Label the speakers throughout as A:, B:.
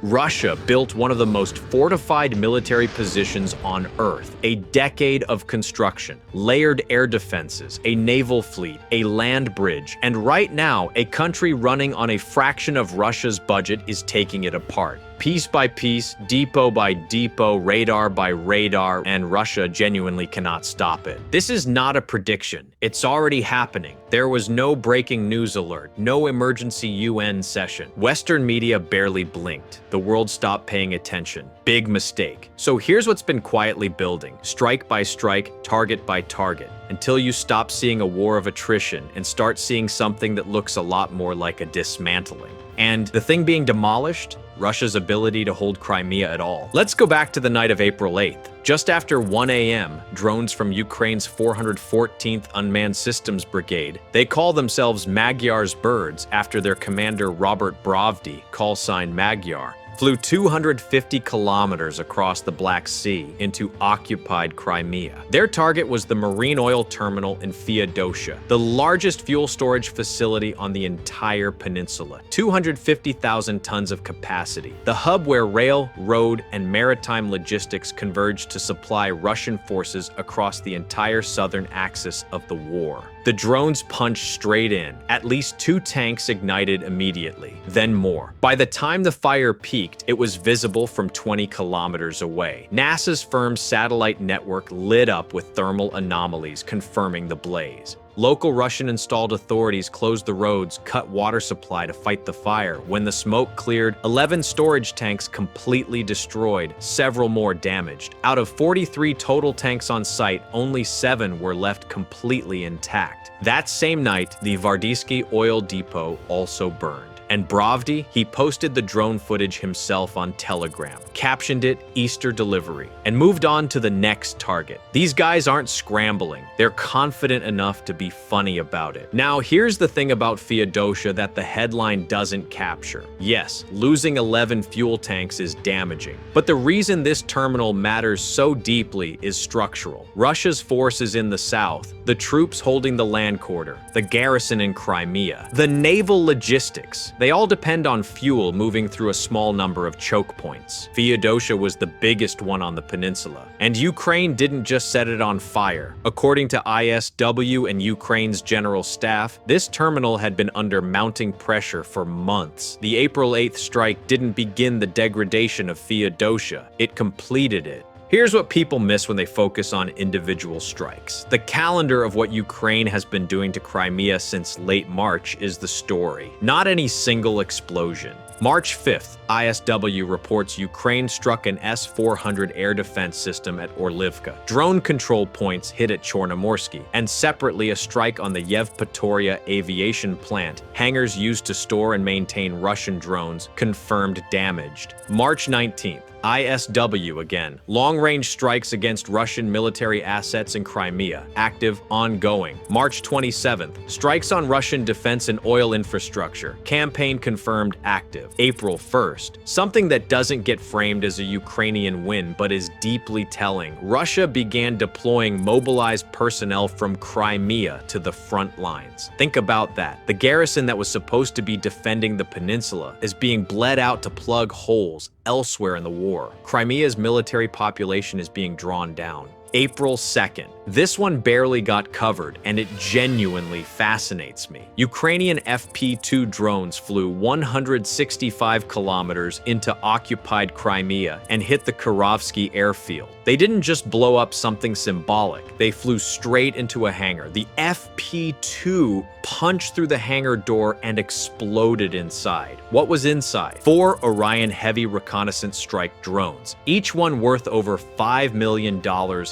A: Russia built one of the most fortified military positions on Earth, a decade of construction, layered air defenses, a naval fleet, a land bridge, and right now, a country running on a fraction of Russia's budget is taking it apart. Piece by piece, depot by depot, radar by radar, and Russia genuinely cannot stop it. This is not a prediction. It's already happening. There was no breaking news alert, no emergency UN session. Western media barely blinked. The world stopped paying attention. Big mistake. So here's what's been quietly building, strike by strike, target by target, until you stop seeing a war of attrition and start seeing something that looks a lot more like a dismantling. And the thing being demolished? Russia's ability to hold Crimea at all. Let's go back to the night of April 8th. Just after 1 a.m., drones from Ukraine's 414th Unmanned Systems Brigade, they call themselves Magyar's Birds after their commander Robert Brovdi, call sign Magyar, flew 250 kilometers across the Black Sea into occupied Crimea. Their target was the marine oil terminal in Feodosia, the largest fuel storage facility on the entire peninsula, 250,000 tons of capacity, the hub where rail, road, and maritime logistics converged to supply Russian forces across the entire southern axis of the war. The drones punched straight in. At least 2 tanks ignited immediately, then more. By the time the fire peaked, it was visible from 20 kilometers away. NASA's firm's satellite network lit up with thermal anomalies confirming the blaze. Local Russian-installed authorities closed the roads, cut water supply to fight the fire. When the smoke cleared, 11 storage tanks completely destroyed, several more damaged. Out of 43 total tanks on site, only 7 were left completely intact. That same night, the Vardysky oil depot also burned. And Brovdi, he posted the drone footage himself on Telegram, captioned it Easter delivery, and moved on to the next target. These guys aren't scrambling. They're confident enough to be funny about it. Now, here's the thing about Feodosia that the headline doesn't capture. Yes, losing 11 fuel tanks is damaging, but the reason this terminal matters so deeply is structural. Russia's force is in the south, the troops holding the land quarter, the garrison in Crimea, the naval logistics. They all depend on fuel moving through a small number of choke points. Feodosia was the biggest one on the peninsula, and Ukraine didn't just set it on fire. According to ISW and Ukraine's general staff, this terminal had been under mounting pressure for months. The April 8th strike didn't begin the degradation of Feodosia, it completed it. Here's what people miss when they focus on individual strikes. The calendar of what Ukraine has been doing to Crimea since late March is the story, not any single explosion. March 5th, ISW reports Ukraine struck an S-400 air defense system at Orlivka. Drone control points hit at Chornomorsky, and separately a strike on the Yevpatoria aviation plant, hangars used to store and maintain Russian drones, confirmed damaged. March 19th, ISW again. Long-range strikes against Russian military assets in Crimea, active, ongoing. March 27th, strikes on Russian defense and oil infrastructure, campaign confirmed, active. April 1st, something that doesn't get framed as a Ukrainian win but is deeply telling. Russia began deploying mobilized personnel from Crimea to the front lines. Think about that. The garrison that was supposed to be defending the peninsula is being bled out to plug holes elsewhere in the war. Crimea's military population is being drawn down. April 2nd. This one barely got covered, and it genuinely fascinates me. Ukrainian FP-2 drones flew 165 kilometers into occupied Crimea and hit the Kirovsky airfield. They didn't just blow up something symbolic. They flew straight into a hangar. The FP-2 punched through the hangar door and exploded inside. What was inside? 4 Orion heavy reconnaissance strike drones, each one worth over $5 million,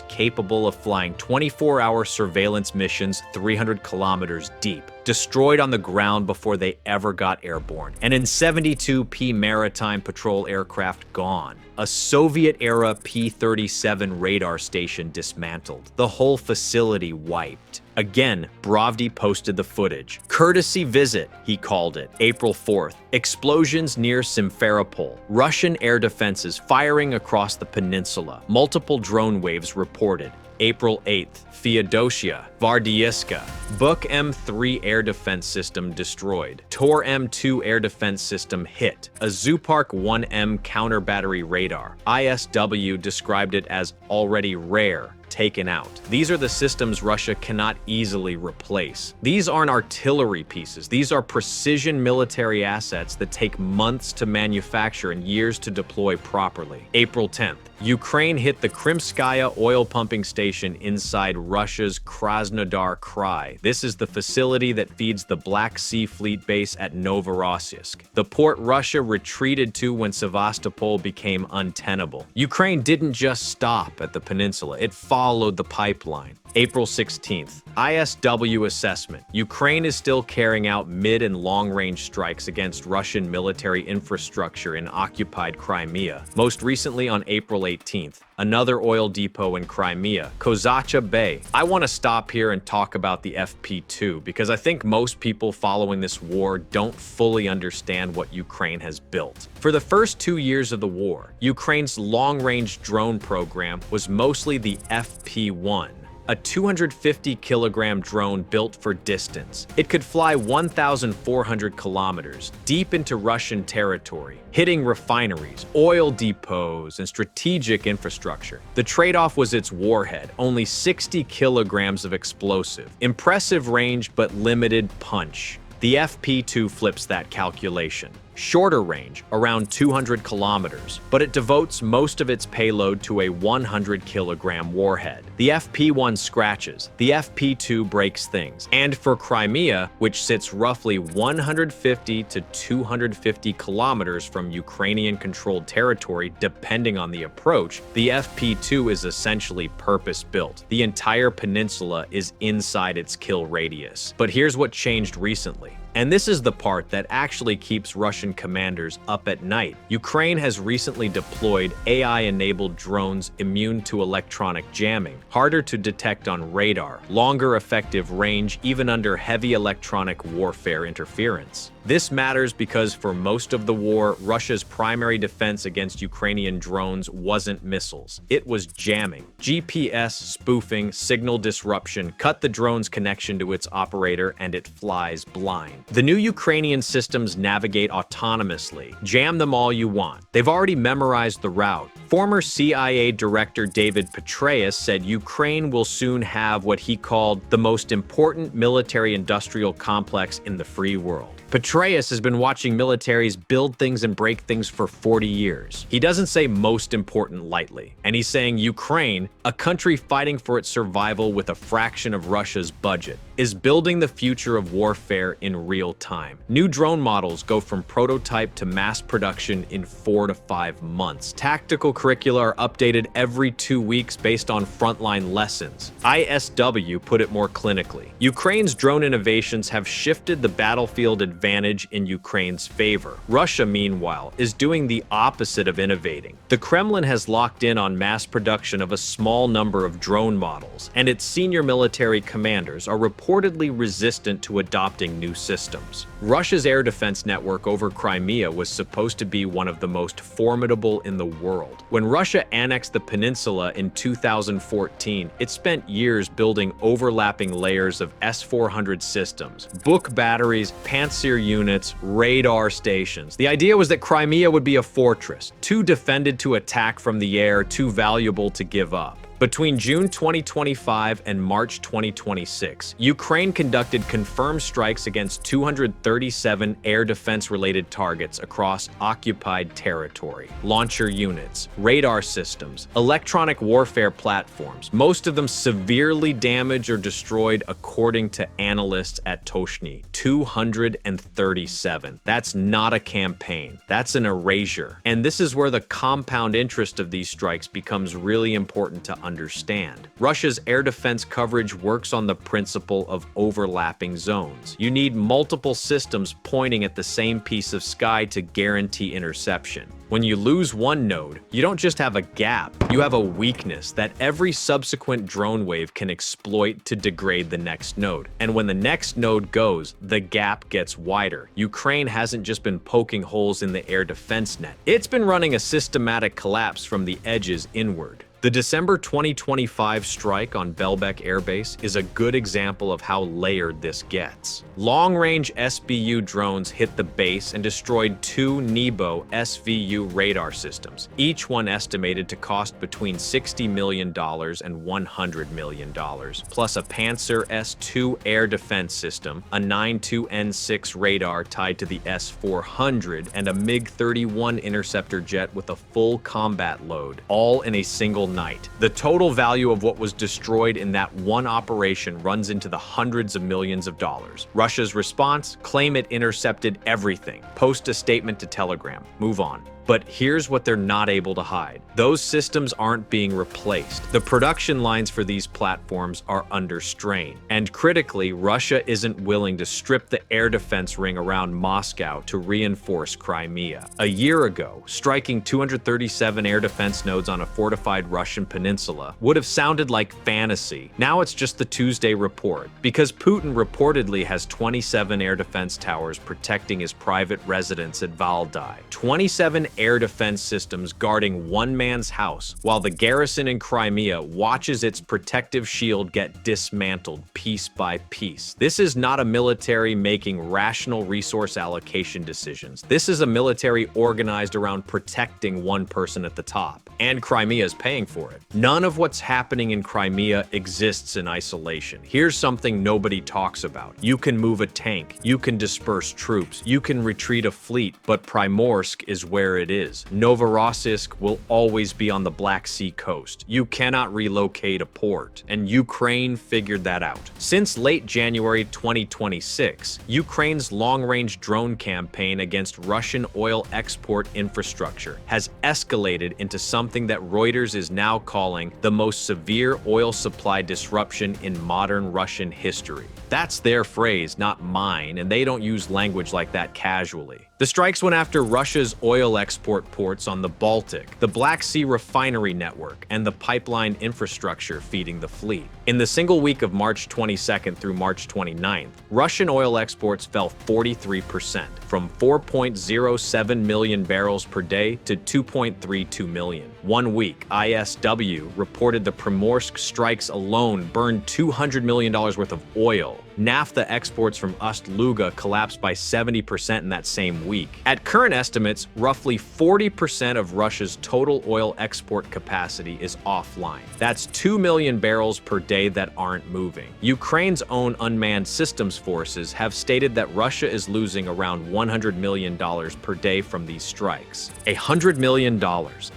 A: capable of flying 24-hour surveillance missions 300 kilometers deep, destroyed on the ground before they ever got airborne. And in 72P maritime patrol aircraft gone. A Soviet-era P-37 radar station dismantled. The whole facility wiped. Again, Brovdi posted the footage. Courtesy visit, he called it. April 4th. Explosions near Simferopol. Russian air defenses firing across the peninsula. Multiple drone waves reported. April 8th, Feodosia, Vardiyiska. Buk M3 air defense system destroyed. Tor M2 air defense system hit. A Zoopark 1M counter battery radar. ISW described it as already rare, taken out. These are the systems Russia cannot easily replace. These aren't artillery pieces. These are precision military assets that take months to manufacture and years to deploy properly. April 10th, Ukraine hit the Crimea oil pumping station inside Russia's Krasnodar Krai. This is the facility that feeds the Black Sea Fleet base at Novorossiysk, the port Russia retreated to when Sevastopol became untenable. Ukraine didn't just stop at the peninsula, it followed the pipeline. April 16th, ISW assessment. Ukraine is still carrying out mid- and long-range strikes against Russian military infrastructure in occupied Crimea. Most recently on April 18th, another oil depot in Crimea, Kozacha Bay. I want to stop here and talk about the FP2 because I think most people following this war don't fully understand what Ukraine has built. For the first 2 years of the war, Ukraine's long-range drone program was mostly the FP1. A 250-kilogram drone built for distance. It could fly 1,400 kilometers deep into Russian territory, hitting refineries, oil depots, and strategic infrastructure. The trade-off was its warhead, only 60 kilograms of explosive. Impressive range, but limited punch. The FP2 flips that calculation. Shorter range, around 200 kilometers, but it devotes most of its payload to a 100-kilogram warhead. The FP1 scratches, the FP2 breaks things. And for Crimea, which sits roughly 150 to 250 kilometers from Ukrainian-controlled territory depending on the approach, the FP2 is essentially purpose-built. The entire peninsula is inside its kill radius. But here's what changed recently. And this is the part that actually keeps Russian commanders up at night. Ukraine has recently deployed AI-enabled drones immune to electronic jamming, harder to detect on radar, longer effective range even under heavy electronic warfare interference. This matters because for most of the war, Russia's primary defense against Ukrainian drones wasn't missiles. It was jamming. GPS spoofing, signal disruption, cut the drone's connection to its operator, and it flies blind. The new Ukrainian systems navigate autonomously. Jam them all you want. They've already memorized the route. Former CIA Director David Petraeus said Ukraine will soon have what he called the most important military-industrial complex in the free world. Petraeus has been watching militaries build things and break things for 40 years. He doesn't say most important lightly, and he's saying Ukraine, a country fighting for its survival with a fraction of Russia's budget, is building the future of warfare in real time. New drone models go from prototype to mass production in 4 to 5 months. Tactical curricula are updated every 2 weeks based on frontline lessons. ISW put it more clinically. Ukraine's drone innovations have shifted the battlefield advantage in Ukraine's favor. Russia, meanwhile, is doing the opposite of innovating. The Kremlin has locked in on mass production of a small number of drone models, and its senior military commanders are reportedly resistant to adopting new systems. Russia's air defense network over Crimea was supposed to be one of the most formidable in the world. When Russia annexed the peninsula in 2014, it spent years building overlapping layers of S-400 systems, Buk batteries, Panzer units, radar stations. The idea was that Crimea would be a fortress, too defended to attack from the air, too valuable to give up. Between June 2025 and March 2026, Ukraine conducted confirmed strikes against 237 air defense-related targets across occupied territory. Launcher units, radar systems, electronic warfare platforms, most of them severely damaged or destroyed according to analysts at Toshny. 237. That's not a campaign. That's an erasure. And this is where the compound interest of these strikes becomes really important to understand. Russia's air defense coverage works on the principle of overlapping zones. You need multiple systems pointing at the same piece of sky to guarantee interception. When you lose one node, you don't just have a gap, you have a weakness that every subsequent drone wave can exploit to degrade the next node. And when the next node goes, the gap gets wider. Ukraine hasn't just been poking holes in the air defense net. It's been running a systematic collapse from the edges inward. The December 2025 strike on Belbek Air Base is a good example of how layered this gets. Long-range SBU drones hit the base and destroyed 2 Nebo SVU radar systems, each one estimated to cost between $60 million and $100 million, plus a Panzer S-2 air defense system, a 92N6 radar tied to the S-400, and a MiG-31 interceptor jet with a full combat load, all in a single night. The total value of what was destroyed in that one operation runs into the hundreds of millions of dollars. Russia's response? Claim it intercepted everything. Post a statement to Telegram. Move on. But here's what they're not able to hide. Those systems aren't being replaced. The production lines for these platforms are under strain. And critically, Russia isn't willing to strip the air defense ring around Moscow to reinforce Crimea. A year ago, striking 237 air defense nodes on a fortified Russian peninsula would have sounded like fantasy. Now it's just the Tuesday report, because Putin reportedly has 27 air defense towers protecting his private residence at Valdai. 27 air defense systems guarding one man's house, while the garrison in Crimea watches its protective shield get dismantled piece by piece. This is not a military making rational resource allocation decisions. This is a military organized around protecting one person at the top. And Crimea is paying for it. None of what's happening in Crimea exists in isolation. Here's something nobody talks about. You can move a tank, you can disperse troops, you can retreat a fleet, but Primorsk is where it is. Novorossiysk will always be on the Black Sea coast. You cannot relocate a port, and Ukraine figured that out. Since late January 2026, Ukraine's long-range drone campaign against Russian oil export infrastructure has escalated into something that Reuters is now calling the most severe oil supply disruption in modern Russian history. That's their phrase, not mine, and they don't use language like that casually. The strikes went after Russia's oil export ports on the Baltic, the Black Sea refinery network, and the pipeline infrastructure feeding the fleet. In the single week of March 22nd through March 29th, Russian oil exports fell 43%, from 4.07 million barrels per day to 2.32 million. 1 week, ISW reported the Primorsk strikes alone burned $200 million worth of oil. Naphtha exports from Ust-Luga collapsed by 70% in that same week. At current estimates, roughly 40% of Russia's total oil export capacity is offline. That's 2 million barrels per day that aren't moving. Ukraine's own unmanned systems forces have stated that Russia is losing around $100 million per day from these strikes. $100 million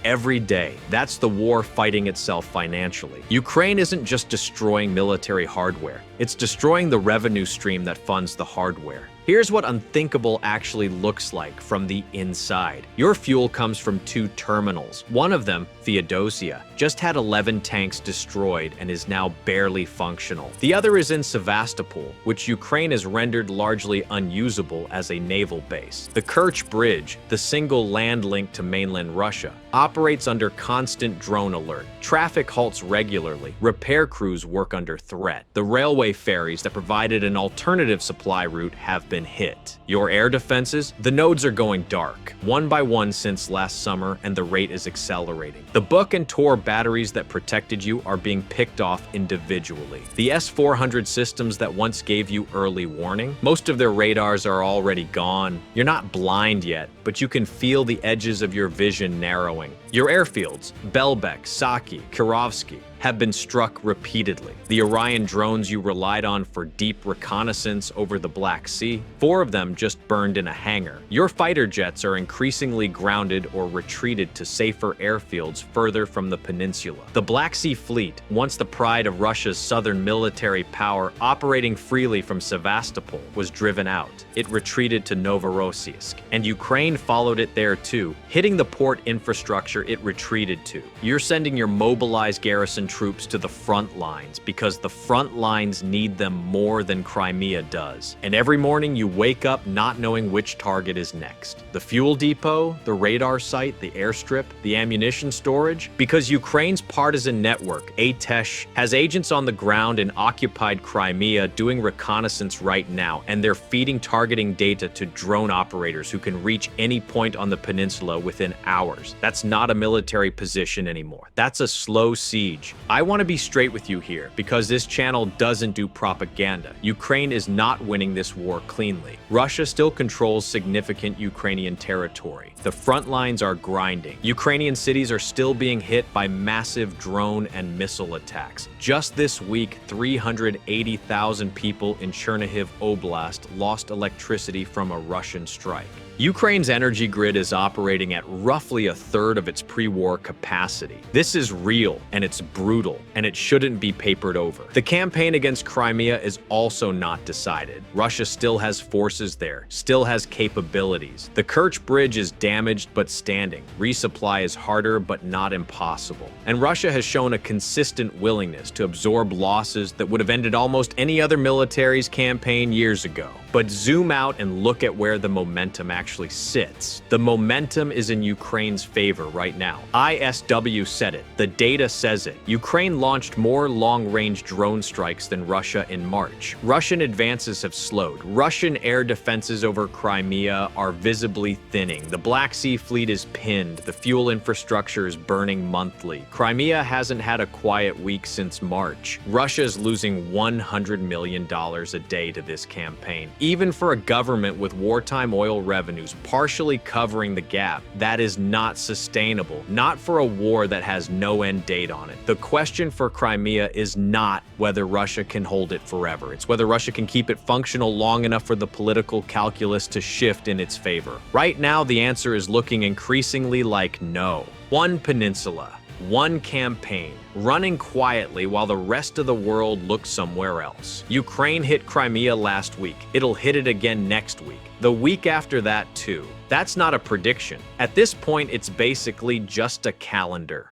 A: every day. That's the war fighting itself financially. Ukraine isn't just destroying military hardware. It's destroying the revenue stream that funds the hardware. Here's what unthinkable actually looks like from the inside. Your fuel comes from 2 terminals. One of them, Feodosia, just had 11 tanks destroyed and is now barely functional. The other is in Sevastopol, which Ukraine has rendered largely unusable as a naval base. The Kerch Bridge, the single land link to mainland Russia, operates under constant drone alert. Traffic halts regularly. Repair crews work under threat. The railway ferries that provided an alternative supply route have been hit. Your air defenses? The nodes are going dark, one by one since last summer, and the rate is accelerating. The Buk and Tor batteries that protected you are being picked off individually. The S-400 systems that once gave you early warning, most of their radars are already gone. You're not blind yet, but you can feel the edges of your vision narrowing. Your airfields, Belbek, Saki, Kirovsky, have been struck repeatedly. The Orion drones you relied on for deep reconnaissance over the Black Sea, 4 of them just burned in a hangar. Your fighter jets are increasingly grounded or retreated to safer airfields further from the peninsula. The Black Sea Fleet, once the pride of Russia's southern military power operating freely from Sevastopol, was driven out. It retreated to Novorossiysk, and Ukraine followed it there too, hitting the port infrastructure it retreated to. You're sending your mobilized garrison troops to the front lines because the front lines need them more than Crimea does. And every morning you wake up not knowing which target is next. The fuel depot, the radar site, the airstrip, the ammunition storage? Because Ukraine's partisan network, ATESH, has agents on the ground in occupied Crimea doing reconnaissance right now, and they're feeding targeting data to drone operators who can reach any point on the peninsula within hours. That's not a military position anymore. That's a slow siege. I want to be straight with you here, because this channel doesn't do propaganda. Ukraine is not winning this war cleanly. Russia still controls significant Ukrainian territory. The front lines are grinding. Ukrainian cities are still being hit by massive drone and missile attacks. Just this week, 380,000 people in Chernihiv Oblast lost electricity from a Russian strike. Ukraine's energy grid is operating at roughly a third of its pre-war capacity. This is real, and it's brutal, and it shouldn't be papered over. The campaign against Crimea is also not decided. Russia still has forces there, still has capabilities. The Kerch Bridge is damaged but standing. Resupply is harder but not impossible. And Russia has shown a consistent willingness to absorb losses that would have ended almost any other military's campaign years ago. But zoom out and look at where the momentum actually sits. The momentum is in Ukraine's favor right now. ISW said it. The data says it. Ukraine launched more long-range drone strikes than Russia in March. Russian advances have slowed. Russian air defenses over Crimea are visibly thinning. The Black Sea Fleet is pinned. The fuel infrastructure is burning monthly. Crimea hasn't had a quiet week since March. Russia is losing $100 million a day to this campaign. Even for a government with wartime oil revenues partially covering the gap, that is not sustainable. Not for a war that has no end date on it. The question for Crimea is not whether Russia can hold it forever. It's whether Russia can keep it functional long enough for the political calculus to shift in its favor. Right now, the answer is looking increasingly like no. One peninsula. One campaign, running quietly while the rest of the world looks somewhere else. Ukraine hit Crimea last week. It'll hit it again next week. The week after that too. That's not a prediction. At this point, it's basically just a calendar.